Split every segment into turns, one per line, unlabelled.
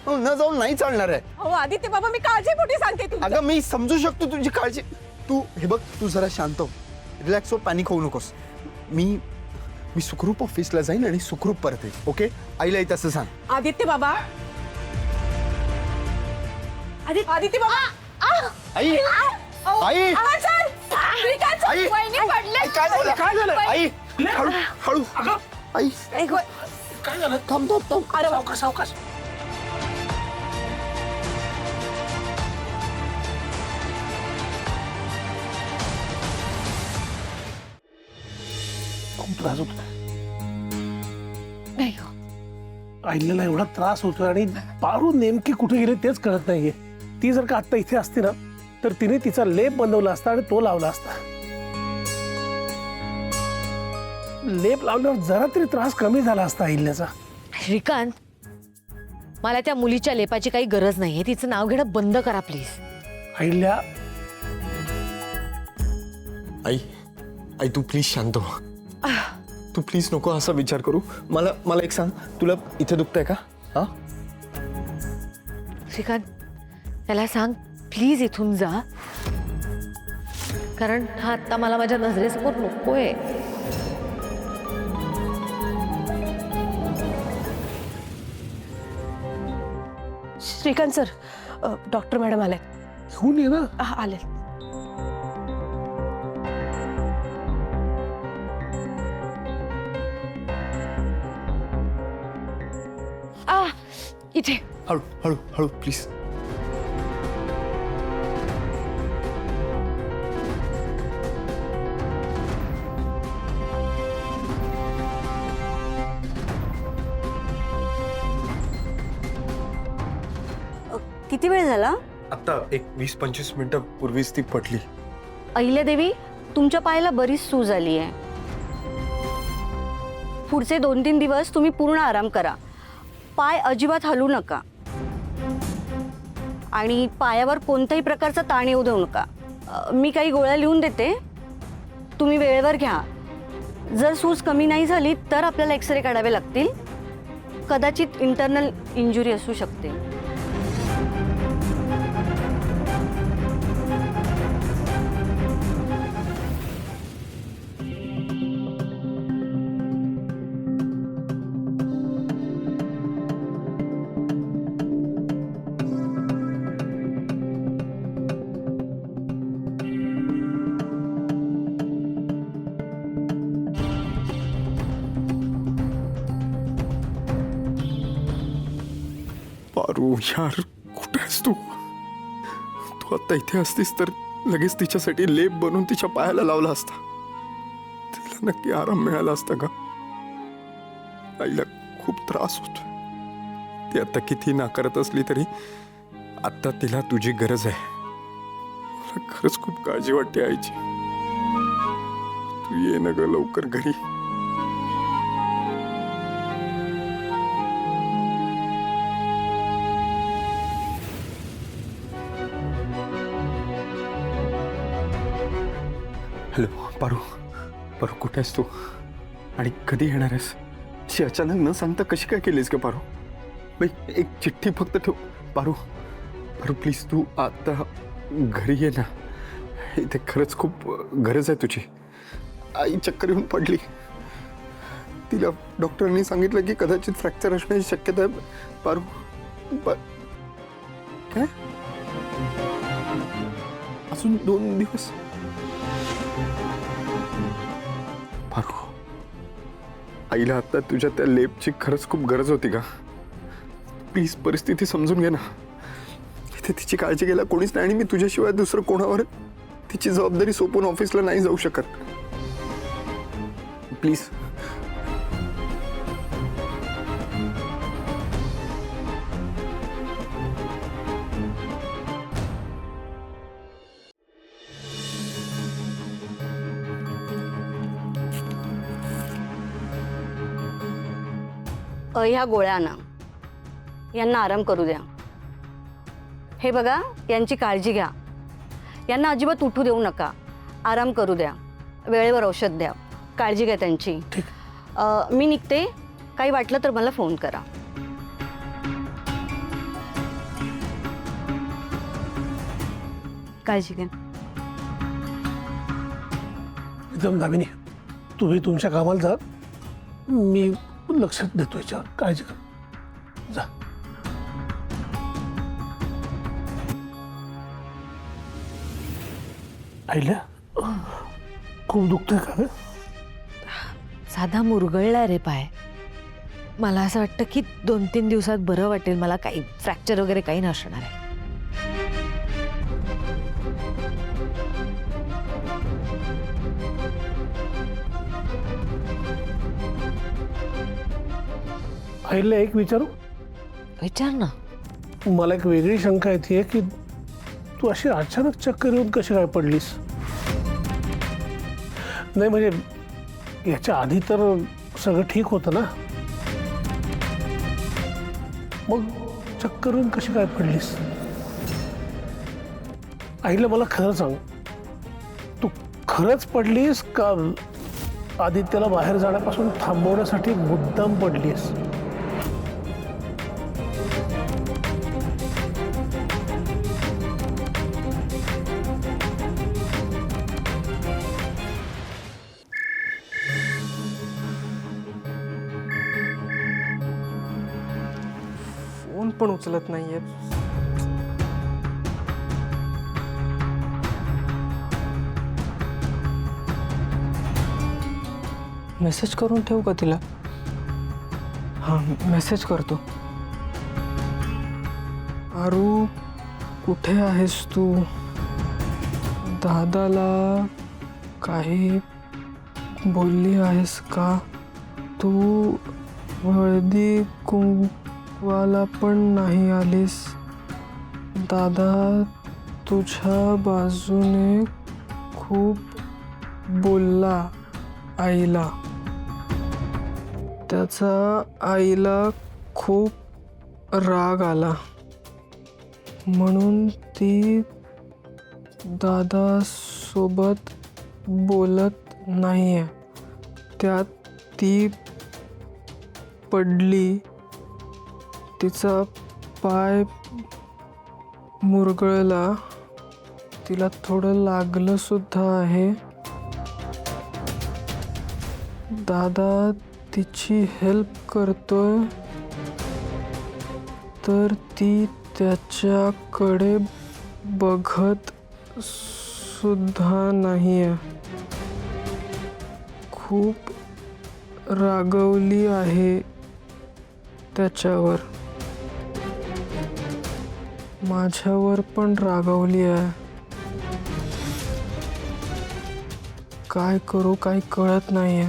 न जाऊन नाही चालणार आहे.
हो आदित्य बाबा, मी काळजीपोटी सांगते तुला.
अगं मी समजू शकतो तुझी काळजी. तू हे बघ, तू जरा शांत हो, रिलॅक्स हो, पॅनिक होऊ नकोस. मी सुखरूप ऑफिसला जाईन आणि सुखरूप परत येईन. ओके, आईलाही तसं सांग.
आदित्य बाबा, आदित्य बाबा,
आई आई आई काय झालं आई? हळू हळू आई
काय झालं?
थांब थांब थांब.
अरे
सावकाश सावकाश. खूप त्रास होतो.
नाही हो.
आईला एवढा त्रास होतोय आणि पारू नेमकी कुठे गेली तेच कळत नाहीये. ती जर का आता इथे असती ना तर तिने तिचा लेप बनवला असता आणि तो लावला असता. लेप लावल्यावर जरा तरी त्रास कमी झाला असता आईल्याचा.
श्रीकांत, मला त्या मुलीच्या लेपाची काही गरज नाहीये. तिचं नाव घेणं बंद करा please.
आईल्या
I I Tu please शांत हो. तू प्लीज नको असा विचार करू. मला एक सांग, तुला इथे दुखतंय का? हा
श्रीकांत, त्याला सांग प्लीज इथून जा, कारण हा आत्ता मला माझ्या नजरेसमोर नकोय.
श्रीकांत सर, डॉक्टर मॅडम आले.
घेऊन ये ना.
आले. इथे.
हळू हळू हळू प्लीज.
किती वेळ झाला?
आता एक 20-25 मिनिटं पूर्वीच ती पडली.
अहिल्यादेवी, तुमच्या पायाला बरीच सूज आली आहे. पुढचे 2-3 दिवस तुम्ही पूर्ण आराम करा. पाय अजिबात हलू नका आणि पायावर कोणत्याही प्रकारचा ताण येऊ देऊ नका. मी काही गोळ्या लिहून देते, तुम्ही वेळेवर घ्या. जर सूज कमी नाही झाली तर आपल्याला एक्सरे काढावे लागतील. कदाचित इंटरनल इंजुरी असू शकते.
पारू यार, कुठे आहेस तू? तू आता इथे असतीस तर लगेच तिच्यासाठी लेप बनवून तिच्या पायाला लावला असता. तिला नक्की आराम मिळाला असता का? आईला खूप त्रास होतो. ती आता किती नाकारत असली तरी आता तिला तुझी गरज आहे. मला खरंच खूप काळजी वाटते आईची. तू ये ना ग लवकर घरी. हॅलो पारू, पारू कुठे आहेस तू आणि कधी येणार आहेस? अशी अचानक न सांगता कशी काय केलीस का पारू? बाई एक चिठ्ठी फक्त ठेव. पारू पारू प्लीज तू आता घरी ये ना. इथे खरंच खूप गरज आहे तुझी. आई चक्कर येऊन पडली. तिला डॉक्टरांनी सांगितलं की कदाचित फ्रॅक्चर असण्याची शक्यता आहे. पारू काय अजून 2 दिवस? पारू, आईला आता तुझ्या त्या लेपची खरंच खूप गरज होती का? प्लीज परिस्थिती समजून घे ना. इथे तिची काळजी घ्यायला कोणीच नाही आणि मी तुझ्याशिवाय दुसरं कोणावर तिची जबाबदारी सोपवून ऑफिसला नाही जाऊ शकत. प्लीज.
ह्या गोळ्या आणा. यांना आराम करू द्या. हे बघा, यांची काळजी घ्या. यांना अजिबात उठू देऊ नका. आराम करू द्या. वेळेवर औषध द्या. काळजी घ्या त्यांची. मी निघते. काही वाटलं तर मला फोन करा. काळजी घ्या.
एकदम दामिनी, तुम्ही तुमच्या कामाला जा, मी लक्ष देतो याच्यावर. काळजी कर, जा. आईला खूप दुखतंय का ग?
साधा मुरगळला रे पाय. मला असं वाटतं की 2-3 दिवसात बरं वाटेल. मला काही फ्रॅक्चर वगैरे काही नसणार आहे.
आईला एक विचारू?
विचार ना.
मला एक वेगळी शंका येते की तू अशी अचानक चक्कर येऊन कशी काय पडलीस? नाही म्हणजे याच्या आधी तर सगळं ठीक होतं ना, मग चक्कर येऊन कशी काय पडलीस? आईला मला खरं सांग, तू खरंच पडलीस का आदित्यला बाहेर जाण्यापासून थांबवण्यासाठी मुद्दाम पडलीस?
फोन पण उचलत नाहीये. मेसेज करून ठेवू का तिला? हां, मेसेज करतो. आरू, कुठे आहेस तू? दादाला काही बोलली आहेस का? तू हळदी कुंकवाला पण नाही आलीस. दादा तुझ्या बाजूने खूप बोलला आईला. त्याचा आईला खूप राग आला म्हणून ती दादासोबत बोलत नाहीये. त्यात ती पडली. तिचा पाय मुरगळला. तिला थोडं लागलं सुद्धा आहे. दादा तिची हेल्प करतोय तर ती त्याच्याकडे बघत सुद्धा नाहीये. खूप रागवली आहे त्याच्यावर. माझ्यावर पण रागवली आहे. काय करू काही कळत नाहीये.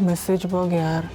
मेसेज बघ यार.